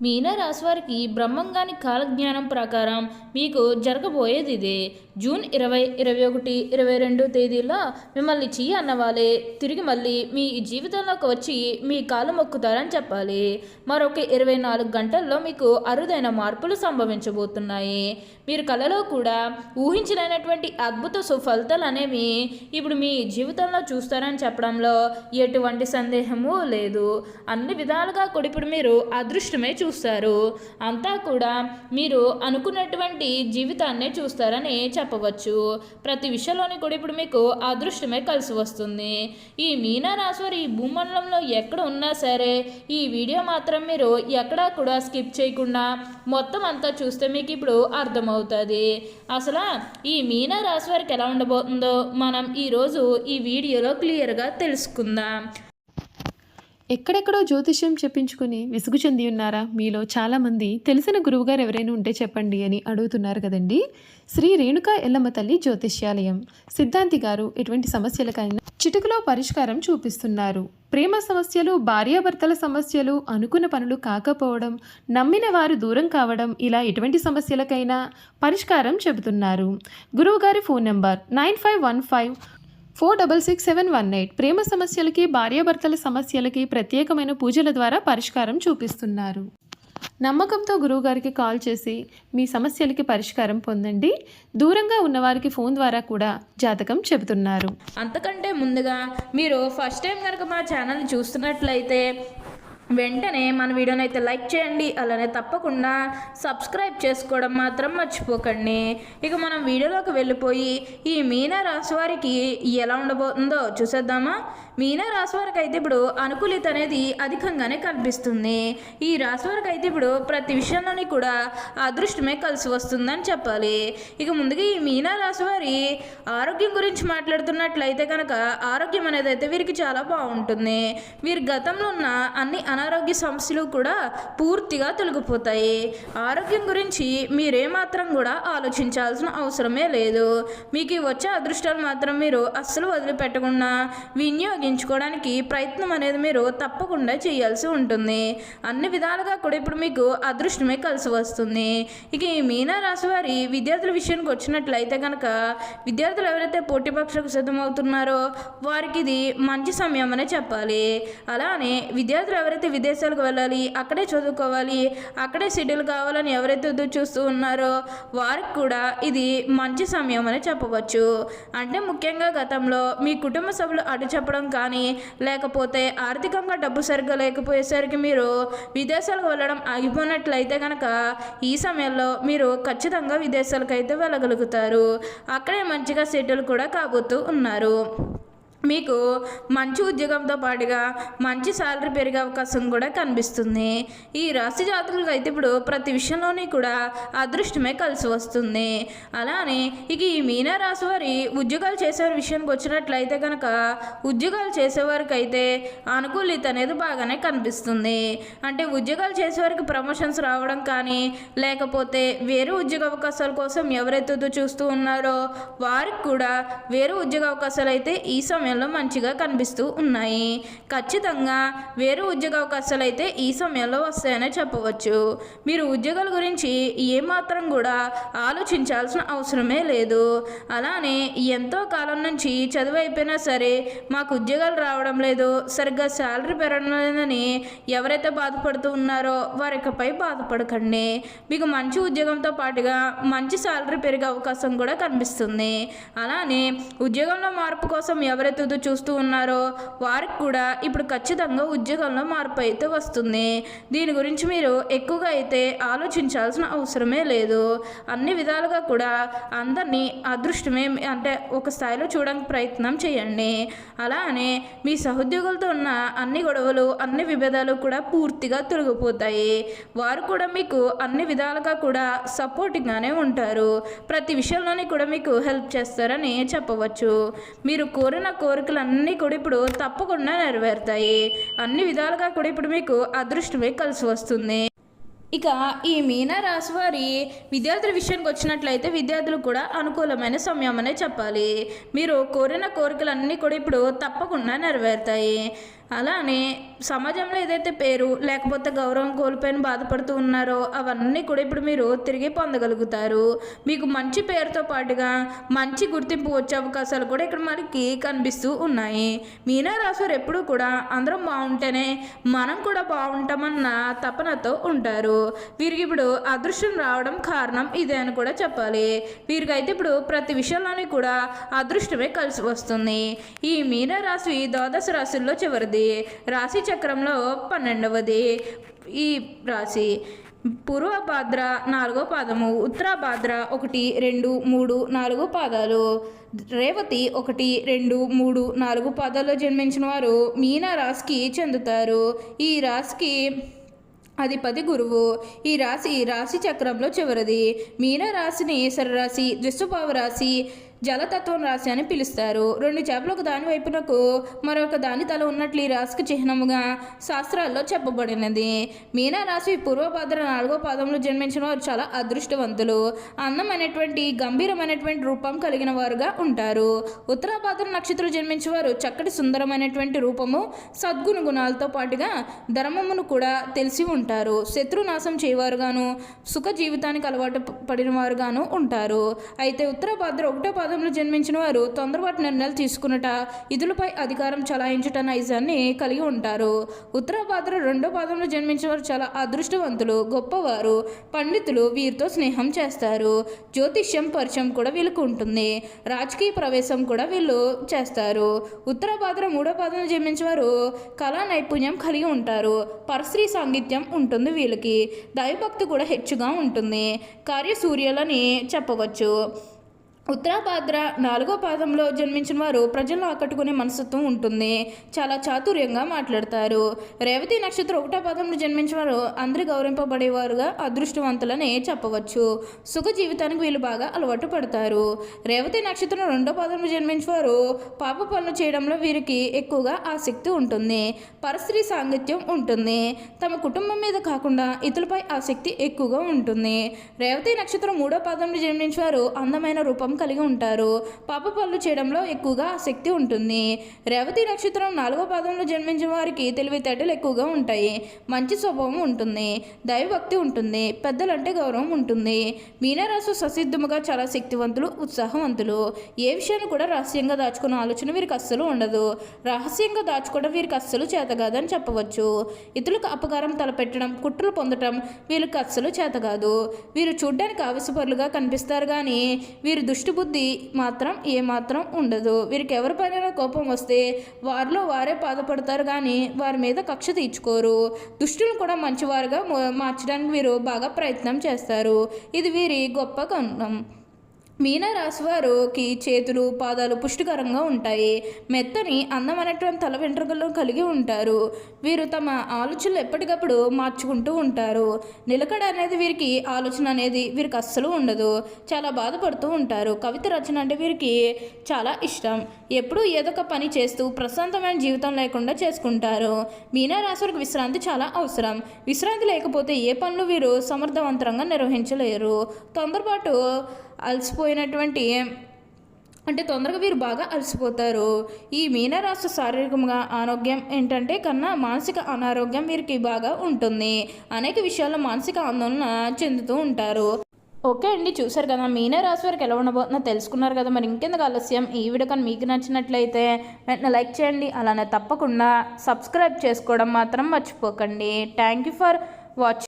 మీన రాశి వారికి బ్రహ్మంగాని కాలజ్ఞానం ప్రకారం మీకు జరగబోయేది ఇదే. జూన్ 20, 21, 22 తేదీల్లో మిమ్మల్ని చీ అన్నవాళ్ళే తిరిగి మళ్ళీ మీ జీవితంలోకి వచ్చి మీ కాలు మొక్కుతారని చెప్పాలి. మరొక 24 గంటల్లో మీకు అరుదైన మార్పులు సంభవించబోతున్నాయి. మీరు కలలో కూడా ఊహించలేనటువంటి అద్భుత సుఫలితాలు అనేవి ఇప్పుడు మీ జీవితంలో చూస్తారని చెప్పడంలో ఎటువంటి సందేహము లేదు. అన్ని విధాలుగా కూడా ఇప్పుడు మీరు అదృష్టమే చూస్తారు. అంతా కూడా మీరు అనుకున్నటువంటి జీవితాన్నే చూస్తారని చెప్పవచ్చు. ప్రతి విషయంలోని కూడా ఇప్పుడు మీకు అదృష్టమే కలిసి వస్తుంది. ఈ మీన రాశి వారు ఈ భూమండలంలో ఎక్కడ ఉన్నా సరే ఈ వీడియో మాత్రం మీరు ఎక్కడా కూడా స్కిప్ చేయకుండా మొత్తం అంతా చూస్తే మీకు ఇప్పుడు అర్థమవుతుంది. అసలు ఈ మీన రాశి వారికి ఎలా ఉండబోతుందో మనం ఈరోజు ఈ వీడియోలో క్లియర్గా తెలుసుకుందాం. ఎక్కడెక్కడో జ్యోతిష్యం చెప్పించుకుని విసుగు చెంది ఉన్నారా? మీలో చాలామంది తెలిసిన గురువుగారు ఎవరైనా ఉంటే చెప్పండి అని అడుగుతున్నారు కదండి. శ్రీ రేణుకా ఎల్లమ్మ తల్లి జ్యోతిష్యాలయం సిద్ధాంతి గారు ఎటువంటి సమస్యలకైనా చిటికలో పరిష్కారం చూపిస్తున్నారు. ప్రేమ సమస్యలు, భార్యాభర్తల సమస్యలు, అనుకున్న పనులు కాకపోవడం, నమ్మిన వారు దూరం కావడం, ఇలా ఎటువంటి సమస్యలకైనా పరిష్కారం చెబుతున్నారు. గురువుగారి ఫోన్ నంబర్ 9515466718. ప్రేమ సమస్యలకి, భార్యాభర్తల సమస్యలకి ప్రత్యేకమైన పూజల ద్వారా పరిష్కారం చూపిస్తున్నారు. నమ్మకంతో గురువుగారికి కాల్ చేసి మీ సమస్యలకి పరిష్కారం పొందండి. దూరంగా ఉన్నవారికి ఫోన్ ద్వారా కూడా జాతకం చెబుతున్నారు. అంతకంటే ముందుగా మీరు ఫస్ట్ టైం కనుక మా ఛానల్ని చూస్తున్నట్లయితే వెంటనే మన వీడియోని అయితే లైక్ చేయండి. అలానే తప్పకుండా సబ్స్క్రైబ్ చేసుకోవడం మాత్రం మర్చిపోకండి. ఇక మనం వీడియోలోకి వెళ్ళిపోయి ఈ మీన రాశి వారికి ఎలా ఉండబోతుందో చూసేద్దామా. మీన రాశి వారికి అయితే ఇప్పుడు అనుకూలిత అనేది అధికంగానే కనిపిస్తుంది. ఈ రాశి వారికి అయితే ఇప్పుడు ప్రతి విషయంలోని కూడా అదృష్టమే కలిసి వస్తుందని చెప్పాలి. ఇక ముందుగా ఈ మీన రాశి వారి ఆరోగ్యం గురించి మాట్లాడుతున్నట్లయితే కనుక ఆరోగ్యం అనేది అయితే వీరికి చాలా బాగుంటుంది. వీరి గతంలో ఉన్న అన్ని అనారోగ్య సమస్యలు కూడా పూర్తిగా తొలగిపోతాయి. ఆరోగ్యం గురించి మీరేమాత్రం కూడా ఆలోచించాల్సిన అవసరమే లేదు. మీకు వచ్చే అదృష్టాలు మాత్రం మీరు అస్సలు వదిలిపెట్టకుండా వినియోగించుకోవడానికి ప్రయత్నం అనేది మీరు తప్పకుండా చేయాల్సి ఉంటుంది. అన్ని విధాలుగా కూడా ఇప్పుడు మీకు అదృష్టమే కలిసి వస్తుంది. ఇక ఈ మీన రాశి వారి విద్యార్థుల విషయానికి వచ్చినట్లయితే కనుక విద్యార్థులు ఎవరైతే పోటీ పరీక్షలకు సిద్ధమవుతున్నారో వారికి ఇది మంచి సమయం అనే చెప్పాలి. అలానే విద్యార్థులు ఎవరైతే విదేశాలకు వెళ్ళాలి, అక్కడే చదువుకోవాలి, అక్కడే సెటిల్ కావాలని ఎవరైతే ఎదురు చూస్తూ ఉన్నారో వారికి కూడా ఇది మంచి సమయం అని చెప్పవచ్చు. అంటే ముఖ్యంగా గతంలో మీ కుటుంబ సభ్యులు అటు చెప్పడం కానీ లేకపోతే ఆర్థికంగా డబ్బు సరిగ్గా లేకపోయేసరికి మీరు విదేశాలకు వెళ్ళడం ఆగిపోయినట్లయితే కనుక ఈ సమయంలో మీరు ఖచ్చితంగా విదేశాలకు అయితే వెళ్ళగలుగుతారు. అక్కడే మంచిగా సెటిల్ కూడా కాబోతూ ఉన్నారు. మీకు మంచి ఉద్యోగంతో పాటుగా మంచి శాలరీ పెరిగే అవకాశం కూడా కనిపిస్తుంది. ఈ రాశి జాతకులకు అయితే ఇప్పుడు ప్రతి విషయంలోని కూడా అదృష్టమే కలిసి వస్తుంది. అలానే ఇక ఈ మీన రాశి వారి ఉద్యోగాలు చేసేవారి విషయానికి వచ్చినట్లయితే కనుక ఉద్యోగాలు చేసేవారికి అయితే అనుకూలిత అనేది బాగానే కనిపిస్తుంది. అంటే ఉద్యోగాలు చేసేవారికి ప్రమోషన్స్ రావడం కానీ లేకపోతే వేరే ఉద్యోగ అవకాశాల కోసం ఎవరైతే చూస్తూ ఉన్నారో వారికి కూడా వేరే ఉద్యోగ అవకాశాలు అయితే ఈ సమయంలో మంచిగా కనిపిస్తూ ఉన్నాయి. ఖచ్చితంగా వేరే ఉద్యోగ అవకాశాలు అయితే ఈ సమయంలో వస్తాయనే చెప్పవచ్చు. మీరు ఉద్యోగాల గురించి ఏమాత్రం కూడా ఆలోచించాల్సిన అవసరమే లేదు. అలానే ఎంతో కాలం నుంచి చదువు అయిపోయినా సరే మాకు ఉద్యోగాలు రావడం లేదు, సరిగ్గా శాలరీ పెరగడం లేదని ఎవరైతే బాధపడుతూ ఉన్నారో వారికపై బాధపడకండి. మీకు మంచి ఉద్యోగంతో పాటుగా మంచి శాలరీ పెరిగే అవకాశం కూడా కనిపిస్తుంది. అలానే ఉద్యోగంలో మార్పు కోసం ఎవరైతే చూస్తూ ఉన్నారో వారికి కూడా ఇప్పుడు ఖచ్చితంగా ఉద్యోగంలో మార్పు అయితే వస్తుంది. దీని గురించి మీరు ఎక్కువగా అయితే ఆలోచించాల్సిన అవసరమే లేదు. అన్ని విధాలుగా కూడా అందరినీ అదృష్టమే అంటే ఒక స్థాయిలో చూడడానికి ప్రయత్నం చేయండి. అలానే మీ సహోద్యోగులతో ఉన్న అన్ని గొడవలు, అన్ని విభేదాలు కూడా పూర్తిగా తొలగిపోతాయి. వారు కూడా మీకు అన్ని విధాలుగా కూడా సపోర్టింగ్గానే ఉంటారు. ప్రతి విషయంలోనే కూడా మీకు హెల్ప్ చేస్తారని చెప్పవచ్చు. మీరు కోరిన కోరికలన్నీ కూడా ఇప్పుడు తప్పకుండా నెరవేరుతాయి. అన్ని విధాలుగా కూడా ఇప్పుడు మీకు అదృష్టమే కలిసి వస్తుంది. ఇక ఈ మీన రాశి వారి విద్యార్థుల విషయానికి వచ్చినట్లయితే విద్యార్థులు కూడా అనుకూలమైన సమయం అనే చెప్పాలి. మీరు కోరిన కోరికలన్నీ కూడా ఇప్పుడు తప్పకుండా నెరవేరుతాయి. అలానే సమాజంలో ఏదైతే పేరు లేకపోతే గౌరవం కోల్పోయిన బాధపడుతూ ఉన్నారో అవన్నీ కూడా ఇప్పుడు మీరు తిరిగి పొందగలుగుతారు. మీకు మంచి పేరుతో పాటుగా మంచి గుర్తింపు వచ్చే అవకాశాలు కూడా ఇక్కడ మనకి కనిపిస్తూ ఉన్నాయి. మీనరాశి వారు ఎప్పుడూ కూడా అందరం బాగుంటేనే మనం కూడా బాగుంటామన్న తపనతో ఉంటారు. వీరికి ఇప్పుడు అదృష్టం రావడం కారణం ఇదే అని కూడా చెప్పాలి. వీరికైతే ఇప్పుడు ప్రతి విషయంలోనే కూడా అదృష్టమే కలిసి వస్తుంది. ఈ మీనరాశి ద్వాదశ రాశుల్లో చివరిది, రాశి చక్రంలో 12వది. ఈ రాశి పూర్వభాద్ర 4వ పాదము, ఉత్తరాభాద్ర 1, 2, 3, 4 పాదాలు, రేవతి 1, 2, 3, 4 పాదాల్లో జన్మించిన వారు మీన రాశికి చెందుతారు. ఈ రాశికి అధిపతి గురువు. ఈ రాశి చక్రంలో చివరిది. మీన రాశిని సరరాశి, వృషభ రాశి, జలతత్వం రాశి అని పిలుస్తారు. 2 చేపలు ఒక దాని వైపునకు మరొక దాని తల ఉన్నట్లు ఈ రాశికి చిహ్నముగా శాస్త్రాల్లో చెప్పబడినది. మీన రాశి పూర్వభాద్ర 4వ పాదంలో జన్మించిన వారు చాలా అదృష్టవంతులు. అందమైనటువంటి గంభీరమైనటువంటి రూపం కలిగిన వారుగా ఉంటారు. ఉత్తరాభాద్ర నక్షత్రం జన్మించిన వారు చక్కటి సుందరమైనటువంటి రూపము, సద్గుణ గుణాలతో పాటుగా ధర్మమును కూడా తెలిసి ఉంటారు. శత్రునాశం చేయవారుగాను, సుఖ జీవితానికి అలవాటు పడిన వారుగాను ఉంటారు. అయితే ఉత్తరాభాద్ర 1వ పాదం జన్మించిన వారు తొందరపాటు నిర్ణయాలు తీసుకున్నట, ఇదులపై అధికారం చలాయించుట నైజాన్ని కలిగి ఉంటారు. ఉత్తరాభాద్ర 2వ పాదంలో జన్మించిన వారు చాలా అదృష్టవంతులు, గొప్పవారు, పండితులు. వీరితో స్నేహం చేస్తారు. జ్యోతిష్యం పరిచయం కూడా వీళ్ళకు ఉంటుంది. రాజకీయ ప్రవేశం కూడా వీళ్ళు చేస్తారు. ఉత్తరాభాద్ర 3వ పాదంలో జన్మించిన వారు కళా నైపుణ్యం కలిగి ఉంటారు. పరస్త్రీ సాంగిత్యం ఉంటుంది వీళ్ళకి. దైవభక్తి కూడా హెచ్చుగా ఉంటుంది. కార్యసూర్యులని చెప్పవచ్చు. ఉత్తరాభాద్ర 4వ పాదంలో జన్మించిన వారు ప్రజలను ఆకట్టుకునే మనస్తత్వం ఉంటుంది. చాలా చాతుర్యంగా మాట్లాడతారు. రేవతి నక్షత్రం 1వ పాదంలో జన్మించిన వారు అందరి గౌరవింపబడేవారుగా అదృష్టవంతులని చెప్పవచ్చు. సుఖ జీవితానికి వీళ్ళు బాగా అలవాటు పడతారు. రేవతి నక్షత్రం 2వ పాదంలో జన్మించిన వారు పాప పనులు చేయడంలో వీరికి ఎక్కువగా ఆసక్తి ఉంటుంది. పరస్త్రీ సాంగత్యం ఉంటుంది. తమ కుటుంబం మీద కాకుండా ఇతరులపై ఆసక్తి ఎక్కువగా ఉంటుంది. రేవతి నక్షత్రం 3వ పాదంలో జన్మించిన వారు అందమైన రూపం కలిగి ఉంటారు. పాప పనులు చేయడంలో ఎక్కువగా ఆసక్తి ఉంటుంది. రేవతి నక్షత్రం 4వ పాదంలో జన్మించిన వారికి తెలివితేటలు ఎక్కువగా ఉంటాయి. మంచి స్వభావం ఉంటుంది. దైవభక్తి ఉంటుంది. పెద్దలంటే గౌరవం ఉంటుంది. మీనరాశి ససిద్ధముగా చాలా శక్తివంతులు, ఉత్సాహవంతులు. ఏ విషయాన్ని కూడా రహస్యంగా దాచుకునే ఆలోచన వీరికి అస్సలు ఉండదు. రహస్యంగా దాచుకోవడం వీరికి అస్సలు చేతగాదని చెప్పవచ్చు. ఇతరులకు అపకారం తలపెట్టడం, కుట్రలు పొందడం వీళ్ళకి అస్సలు చేతగాదు. వీరు చూడ్డానికి ఆవేశపరులుగా కనిపిస్తారు కానీ వీరి బుద్ధి మాత్రం ఏమాత్రం ఉండదు. వీరికి ఎవరిపైన కోపం వస్తే వారిలో వారే బాధపడతారు కానీ వారి మీద కక్ష తీర్చుకోరు. దుష్టులను కూడా మంచివారుగా మార్చడానికి వీరు బాగా ప్రయత్నం చేస్తారు. ఇది వీరి గొప్ప గుణం. మీనరాశి వారికి చేతులు, పాదాలు పుష్టికరంగా ఉంటాయి. మెత్తని అందమైనటువంటి తల వెంట్రుకలను కలిగి ఉంటారు. వీరు తమ ఆలోచనలు ఎప్పటికప్పుడు మార్చుకుంటూ ఉంటారు. నిలకడ అనేది వీరికి ఆలోచన అనేది వీరికి అస్సలు ఉండదు. చాలా బాధపడుతూ ఉంటారు. కవిత రచన అంటే వీరికి చాలా ఇష్టం. ఎప్పుడూ ఏదో ఒక పని చేస్తూ ప్రశాంతమైన జీవితం లేకుండా చేసుకుంటారు. మీనరాశి వారికి విశ్రాంతి చాలా అవసరం. విశ్రాంతి లేకపోతే ఏ పనులు వీరు సమర్థవంతంగా నిర్వహించలేరు. తొందరపాటు తొందరగా వీరు బాగా అలసిపోతారు. ఈ మీనరాశి శారీరకంగా ఆరోగ్యం ఏంటంటే కన్నా మానసిక అనారోగ్యం వీరికి బాగా ఉంటుంది. అనేక విషయాల్లో మానసిక ఆందోళన చెందుతూ ఉంటారు. ఓకే అండి, చూసారు కదా మీనరాశి వారికి ఎలా ఉండబోతుందో తెలుసుకున్నారు కదా. మరి ఇంకెందుకు ఆలస్యం, ఈ వీడియో కానీ మీకు నచ్చినట్లయితే వెంటనే లైక్ చేయండి. అలానే తప్పకుండా సబ్స్క్రైబ్ చేసుకోవడం మాత్రం మర్చిపోకండి. Thank you for watching.